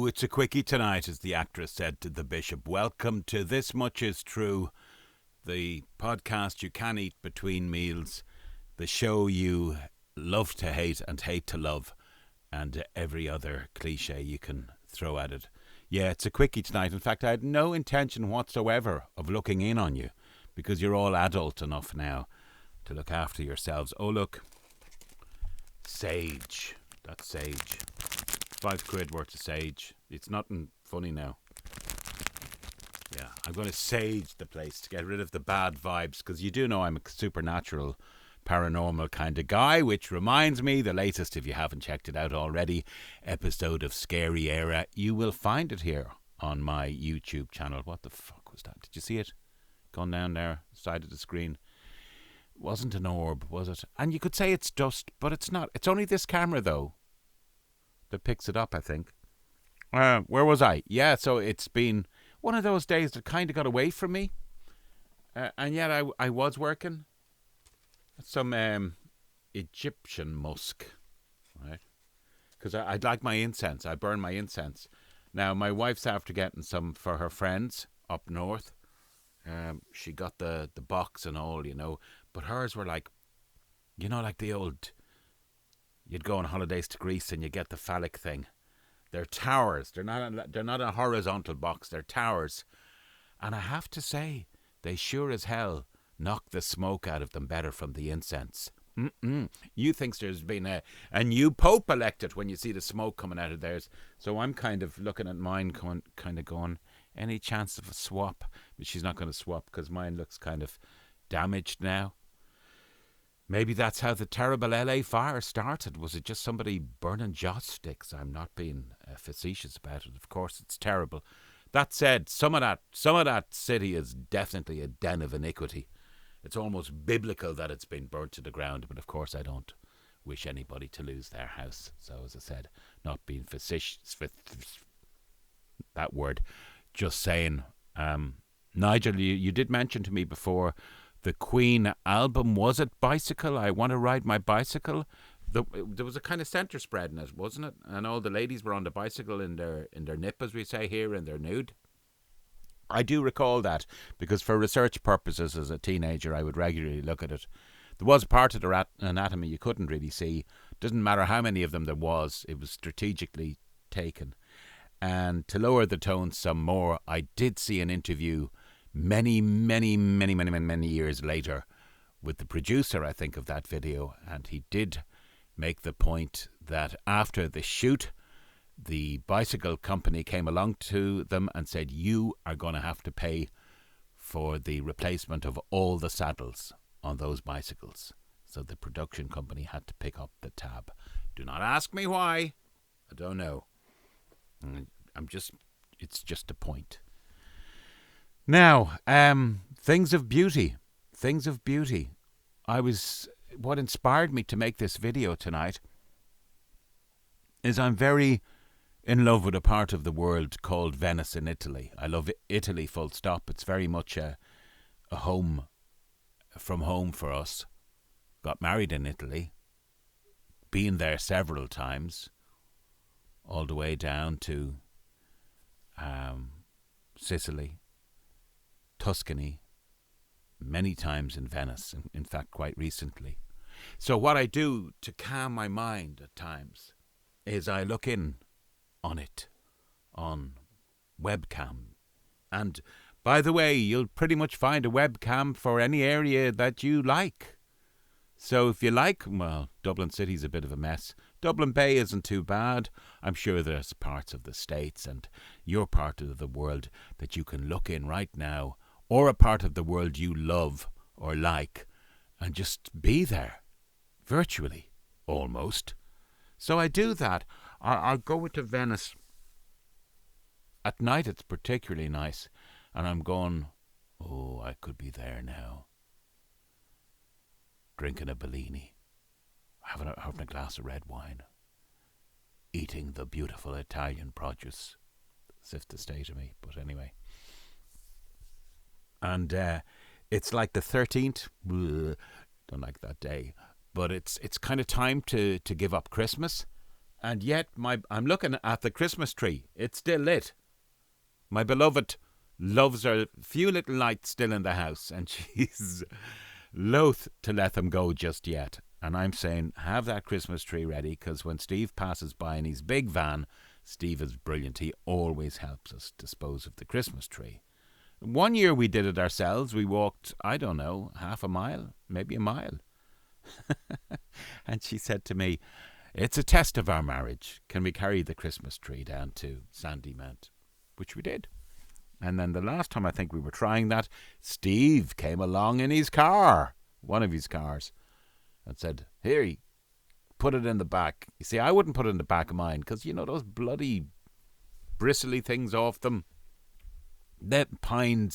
it's a quickie tonight, as the actress said to the bishop. Welcome to This Much Is True, the podcast you can eat between meals, the show you love to hate and hate to love, and every other cliche you can throw at it. Yeah, it's a quickie tonight. In fact, I had no intention whatsoever of looking in on you, because you're all adult enough now to look after yourselves. Oh, look. Sage. That's sage. £5 worth of sage. It's nothing funny now. Yeah, I'm going to sage the place to get rid of the bad vibes, because you do know I'm a supernatural, paranormal kind of guy, which reminds me, the latest, if you haven't checked it out already, episode of Scary Era, you will find it here on my YouTube channel. What the fuck was that? Did you see it? Gone down there, side of the screen. It wasn't an orb, was it? And you could say it's dust, but it's not. It's only this camera, though, that picks it up, I think. Where was I? Yeah, so it's been one of those days that kind of got away from me. And yet I was working. Some Egyptian musk, right? Because I'd like my incense. I burn my incense. Now, my wife's after getting some for her friends up north. She got the box and all, you know. But hers were like, you know, like the old... You'd go on holidays to Greece and you get the phallic thing. They're towers. They're not a horizontal box. They're towers. And I have to say, they sure as hell knock the smoke out of them better from the incense. You think there's been a new pope elected when you see the smoke coming out of theirs. So I'm kind of looking at mine going, any chance of a swap? But she's not going to swap because mine looks kind of damaged now. Maybe that's how the terrible LA fire started. Was it just somebody burning joss sticks? I'm not being facetious about it. Of course, it's terrible. That said, some of that city is definitely a den of iniquity. It's almost biblical that it's been burnt to the ground. But of course, I don't wish anybody to lose their house. So, as I said, not being facetious, that word. Just saying. Nigel, you did mention to me before the Queen album. Was it Bicycle? I Want to Ride My Bicycle. There was a kind of centre spread in it, wasn't it? And all the ladies were on the bicycle in their nip, as we say here, in their nude. I do recall that, because for research purposes as a teenager I would regularly look at it. There was part of the anatomy you couldn't really see. Doesn't matter how many of them there was, it was strategically taken. And to lower the tone some more, I did see an interview many years later with the producer, I think, of that video, and he did make the point that after the shoot, the bicycle company came along to them and said, you are going to have to pay for the replacement of all the saddles on those bicycles. So the production company had to pick up the tab. Do not ask me why. I don't know. It's just a point. Now, things of beauty. What inspired me to make this video tonight is I'm very in love with a part of the world called Venice in Italy. I love Italy, full stop. It's very much a home from home for us. Got married in Italy. Been there several times. All the way down to Sicily, Tuscany, many times in Venice, in fact quite recently. So what I do to calm my mind at times is I look in on it on webcam. And by the way, you'll pretty much find a webcam for any area that you like. So if you like, well, Dublin City's a bit of a mess. Dublin Bay isn't too bad. I'm sure there's parts of the States and your part of the world that you can look in right now, or a part of the world you love or like, and just be there, virtually, almost. So I do that. I'll go into Venice. At night it's particularly nice, and I'm going, oh, I could be there now. Drinking a Bellini, having a glass of red wine, eating the beautiful Italian produce, as if to say to me, but anyway. And it's like the 13th, don't like that day, but it's kind of time to give up Christmas And yet I'm looking at the Christmas tree. It's still lit. My beloved loves her few little lights still in the house, and she's loath to let them go just yet. And I'm saying, have that Christmas tree ready, because when Steve passes by in his big van, Steve is brilliant. He always helps us dispose of the Christmas tree. One year we did it ourselves. We walked, I don't know, half a mile, maybe a mile. And she said to me, it's a test of our marriage. Can we carry the Christmas tree down to Sandymount? Which we did. And then the last time I think we were trying that, Steve came along in his car, one of his cars, and said, here, put it in the back. You see, I wouldn't put it in the back of mine because, you know, those bloody bristly things off them, the pine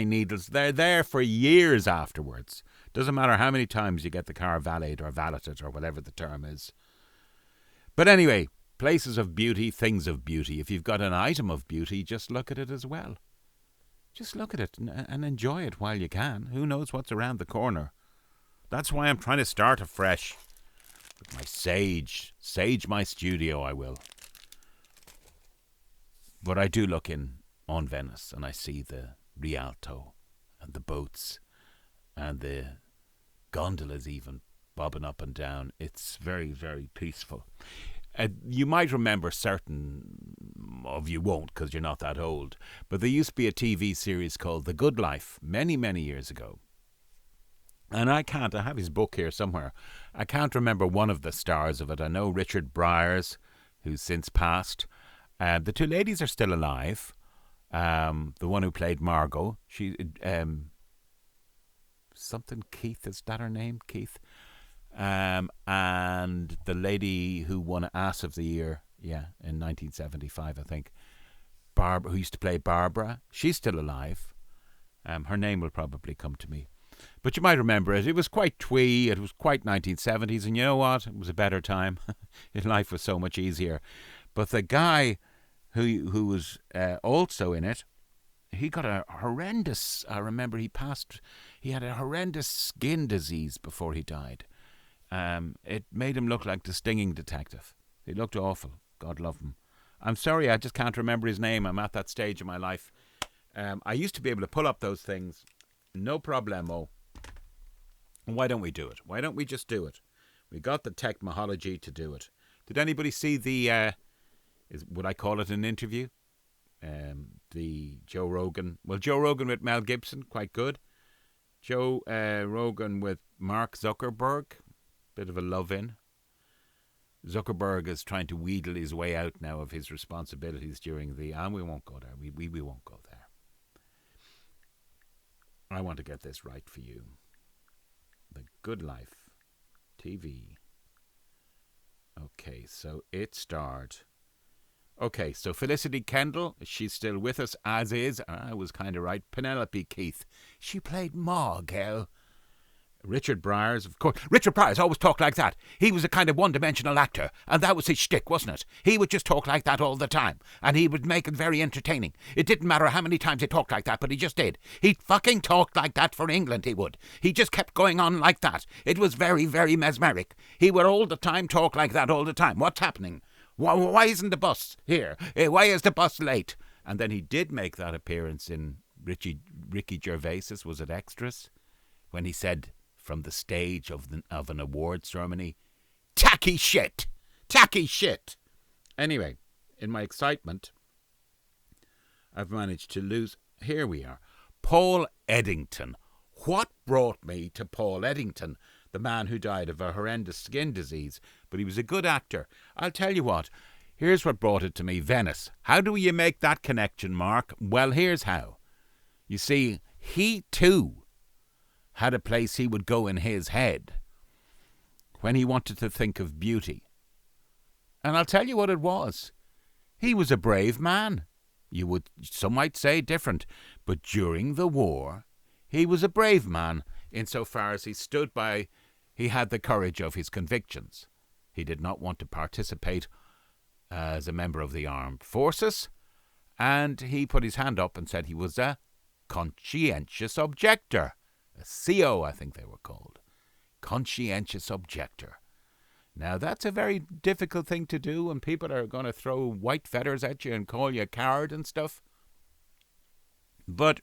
needles, they're there for years afterwards. Doesn't matter how many times you get the car valeted or valeted or whatever the term is. But anyway, places of beauty, things of beauty. If you've got an item of beauty, just look at it as well. Just look at it and enjoy it while you can. Who knows what's around the corner? That's why I'm trying to start afresh with my sage my studio, I will. But I do look in on Venice and I see the Rialto and the boats and the gondolas even bobbing up and down. It's very, very peaceful. You might remember, certain of you won't because you're not that old, but there used to be a TV series called The Good Life many, many years ago. And I have his book here somewhere. I can't remember one of the stars of it. I know Richard Briers, who's since passed. The two ladies are still alive. The one who played Margot, she something Keith, is that her name? Keith. And the lady who won Ass of the Year, in 1975, I think, Barbara, who used to play Barbara, she's still alive. Her name will probably come to me. But you might remember it. It was quite twee. It was quite 1970s. And you know what? It was a better time. Life was so much easier. But the guy who was also in it, he got a horrendous, I remember he had a horrendous skin disease before he died. It made him look like the stinging detective. He looked awful. God love him. I'm sorry, I just can't remember his name. I'm at that stage in my life. I used to be able to pull up those things. No problemo. Why don't we do it? Why don't we just do it? We got the technology to do it. Did anybody see would I call it an interview? The Joe Rogan. Well, Joe Rogan with Mel Gibson, quite good. Joe Rogan with Mark Zuckerberg, bit of a love-in. Zuckerberg is trying to wheedle his way out now of his responsibilities during and we won't go there. We won't go there. I want to get this right for you. The Good Life TV. Okay, so it starred. Okay, so Felicity Kendall, she's still with us, as is, I was kind of right, Penelope Keith. She played Ma, girl. Richard Briers, of course. Richard Briers always talked like that. He was a kind of one-dimensional actor, and that was his shtick, wasn't it? He would just talk like that all the time, and he would make it very entertaining. It didn't matter how many times he talked like that, but he just did. He fucking talked like that for England, he would. He just kept going on like that. It was very, very mesmeric. He would all the time talk like that all the time. What's happening? Why isn't the bus here? Why is the bus late? And then he did make that appearance in Ricky Gervais's, was it Extras? When he said from the stage of an award ceremony, tacky shit! Tacky shit! Anyway, in my excitement, I've managed to lose. Here we are. Paul Eddington. What brought me to Paul Eddington? The man who died of a horrendous skin disease, but he was a good actor. I'll tell you what, here's what brought it to me, Venice. How do you make that connection, Mark? Well, here's how. You see, he too had a place he would go in his head when he wanted to think of beauty. And I'll tell you what it was. He was a brave man. Some might say different, but during the war, he was a brave man insofar as he had the courage of his convictions. He did not want to participate as a member of the armed forces, and he put his hand up and said he was a conscientious objector. A CO, I think they were called. Conscientious objector. Now, that's a very difficult thing to do, and people are going to throw white feathers at you and call you a coward and stuff. But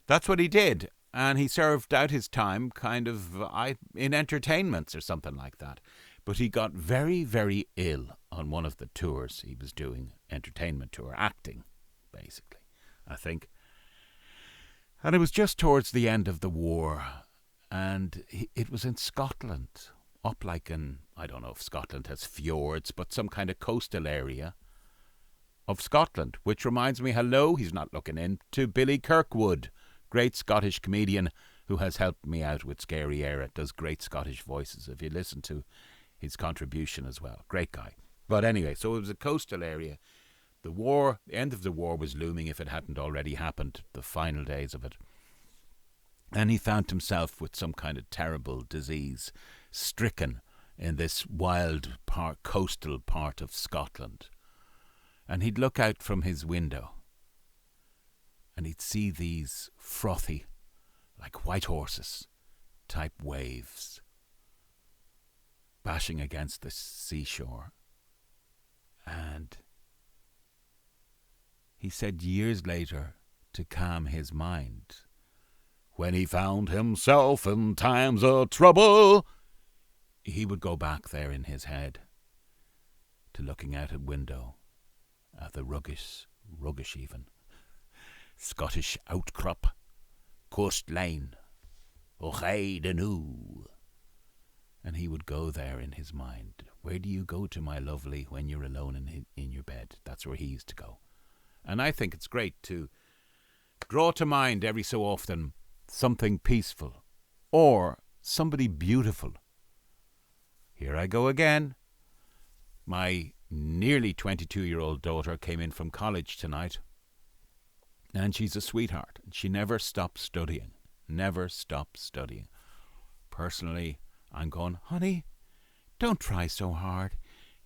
that's what he did, and he served out his time kind of in entertainments or something like that. But he got very, very ill on one of the tours he was doing, entertainment tour, acting, basically, I think. And it was just towards the end of the war, and it was in Scotland, up like in, I don't know if Scotland has fjords, but some kind of coastal area of Scotland, which reminds me, hello, he's not looking in, to Billy Kirkwood, great Scottish comedian who has helped me out with Scary Era, does great Scottish voices, if you listen to his contribution as well. Great guy. But anyway, so it was a coastal area. The end of the war was looming if it hadn't already happened, the final days of it. And he found himself with some kind of terrible disease, stricken in this wild coastal part of Scotland. And he'd look out from his window and he'd see these frothy, like white horses type waves bashing against the seashore. And he said years later, to calm his mind, when he found himself in times of trouble, he would go back there in his head to looking out a window at the ruggish even, Scottish outcrop, coastline, Ochai the New. And he would go there in his mind. Where do you go to, my lovely, when you're alone in your bed? That's where he used to go. And I think it's great to draw to mind every so often something peaceful or somebody beautiful. Here I go again. My nearly 22-year-old daughter came in from college tonight, and she's a sweetheart. She never stops studying. Personally, I'm going, honey, don't try so hard.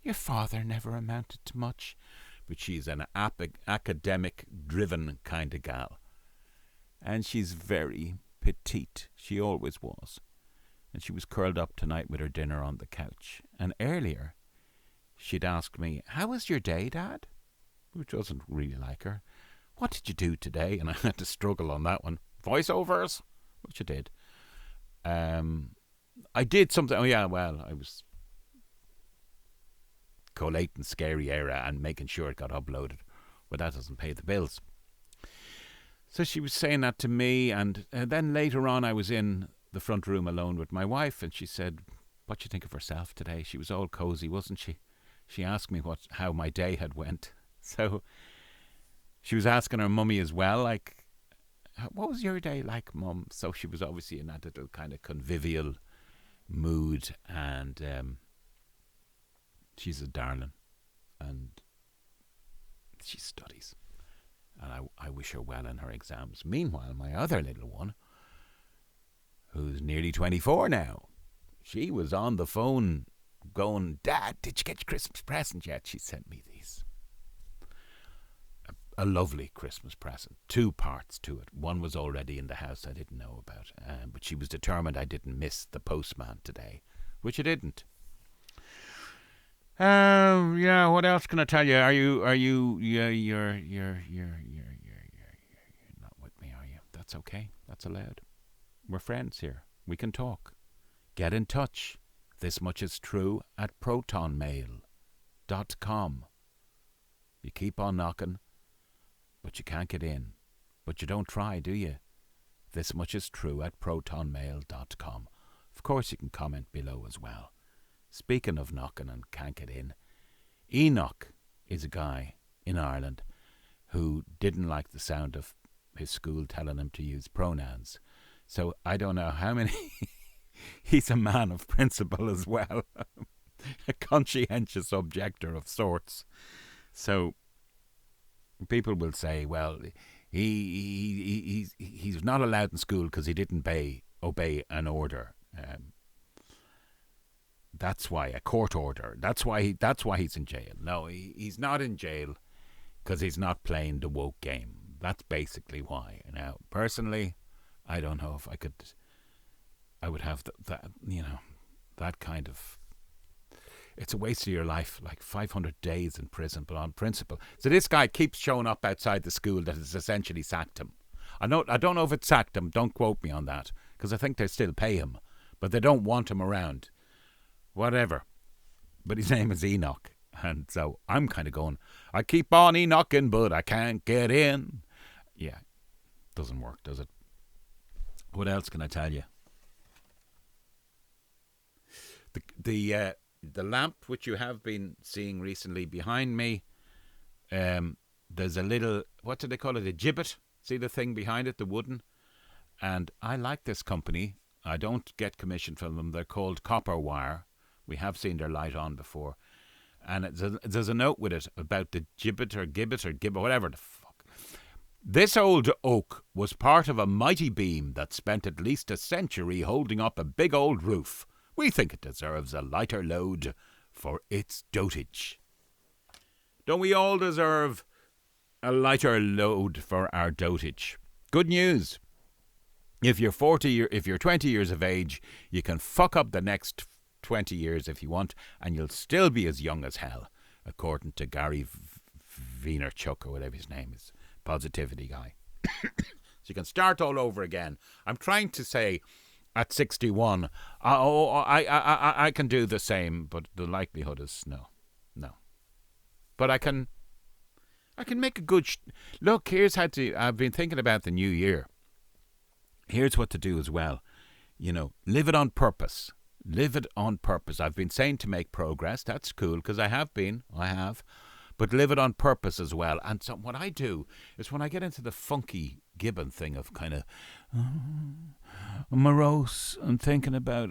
Your father never amounted to much. But she's an academic-driven kind of gal. And she's very petite. She always was. And she was curled up tonight with her dinner on the couch. And earlier, she'd asked me, how was your day, Dad? Which wasn't really like her. What did you do today? And I had to struggle on that one. Voiceovers, which I did. I did something. Oh, yeah, well, I was collating Scary Era and making sure it got uploaded. But that doesn't pay the bills. So she was saying that to me. And then later on, I was in the front room alone with my wife. And she said, what do you think of herself today? She was all cozy, wasn't she? She asked me how my day had went. So she was asking her mummy as well, like, what was your day like, Mum? So she was obviously in that little kind of convivial mood, and she's a darling, and she studies, and I wish her well in her exams. Meanwhile, my other little one, who's nearly 24 now, she was on the phone going, Dad, did you get your Christmas present yet? She sent me these. A lovely Christmas present. 2 parts to it. One was already in the house I didn't know about, but she was determined I didn't miss the postman today, which I didn't. Yeah. What else can I tell you? You're not with me, are you? That's okay. That's allowed. We're friends here. We can talk. Get in touch. This much is true at protonmail.com. You keep on knocking, but you can't get in. But you don't try, do you? This much is true at protonmail.com. Of course you can comment below as well. Speaking of knocking and can't get in, Enoch is a guy in Ireland who didn't like the sound of his school telling him to use pronouns. So I don't know how many... He's a man of principle as well. A conscientious objector of sorts. So people will say, well, he's not allowed in school because he didn't obey an order. That's why, a court order. That's why he's in jail. No, he's not in jail because he's not playing the woke game. That's basically why. Now, personally, I don't know if I would have that kind of it's a waste of your life, like 500 days in prison, but on principle. So this guy keeps showing up outside the school that has essentially sacked him. I don't know if it sacked him. Don't quote me on that, because I think they still pay him, but they don't want him around. Whatever. But his name is Enoch, and so I'm kind of going, I keep on Enoching, but I can't get in. Yeah, doesn't work, does it? What else can I tell you? The lamp which you have been seeing recently behind me, there's a little, what do they call it, a gibbet? See the thing behind it, the wooden? And I like this company. I don't get commission from them. They're called Copper Wire. We have seen their light on before. And there's a note with it about the gibbet, whatever the fuck. This old oak was part of a mighty beam that spent at least a century holding up a big old roof. We think it deserves a lighter load for its dotage. Don't we all deserve a lighter load for our dotage? Good news. If you're 20 years of age, you can fuck up the next 20 years if you want, and you'll still be as young as hell, according to Gary Vaynerchuk, or whatever his name is, positivity guy. So you can start all over again. I'm trying to say, at 61, I can do the same, but the likelihood is no. But I can make a good... Look, here's how to... I've been thinking about the new year. Here's what to do as well. Live it on purpose. Live it on purpose. I've been saying to make progress. That's cool, because I have. But live it on purpose as well. And so what I do is when I get into the funky Gibbon thing of kind of morose and thinking about,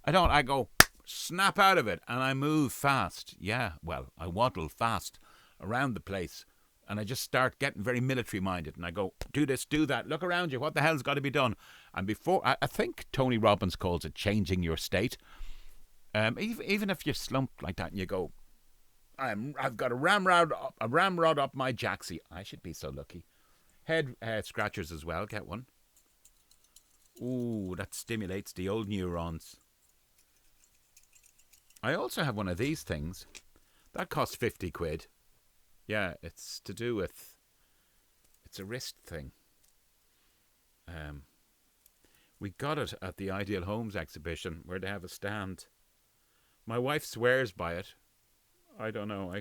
I go snap out of it and I move fast. Yeah, well, I waddle fast around the place. And I just start getting very military minded, and I go, do this, do that, look around you, what the hell's got to be done? And before, I think Tony Robbins calls it changing your state. Even if you slump like that and you go, I've got a ramrod up my jacksie. I should be so lucky. Head scratchers as well, get one. Ooh, that stimulates the old neurons. I also have one of these things. That costs 50 quid. Yeah, it's to do with... It's a wrist thing. We got it at the Ideal Homes exhibition where they have a stand. My wife swears by it. I don't know.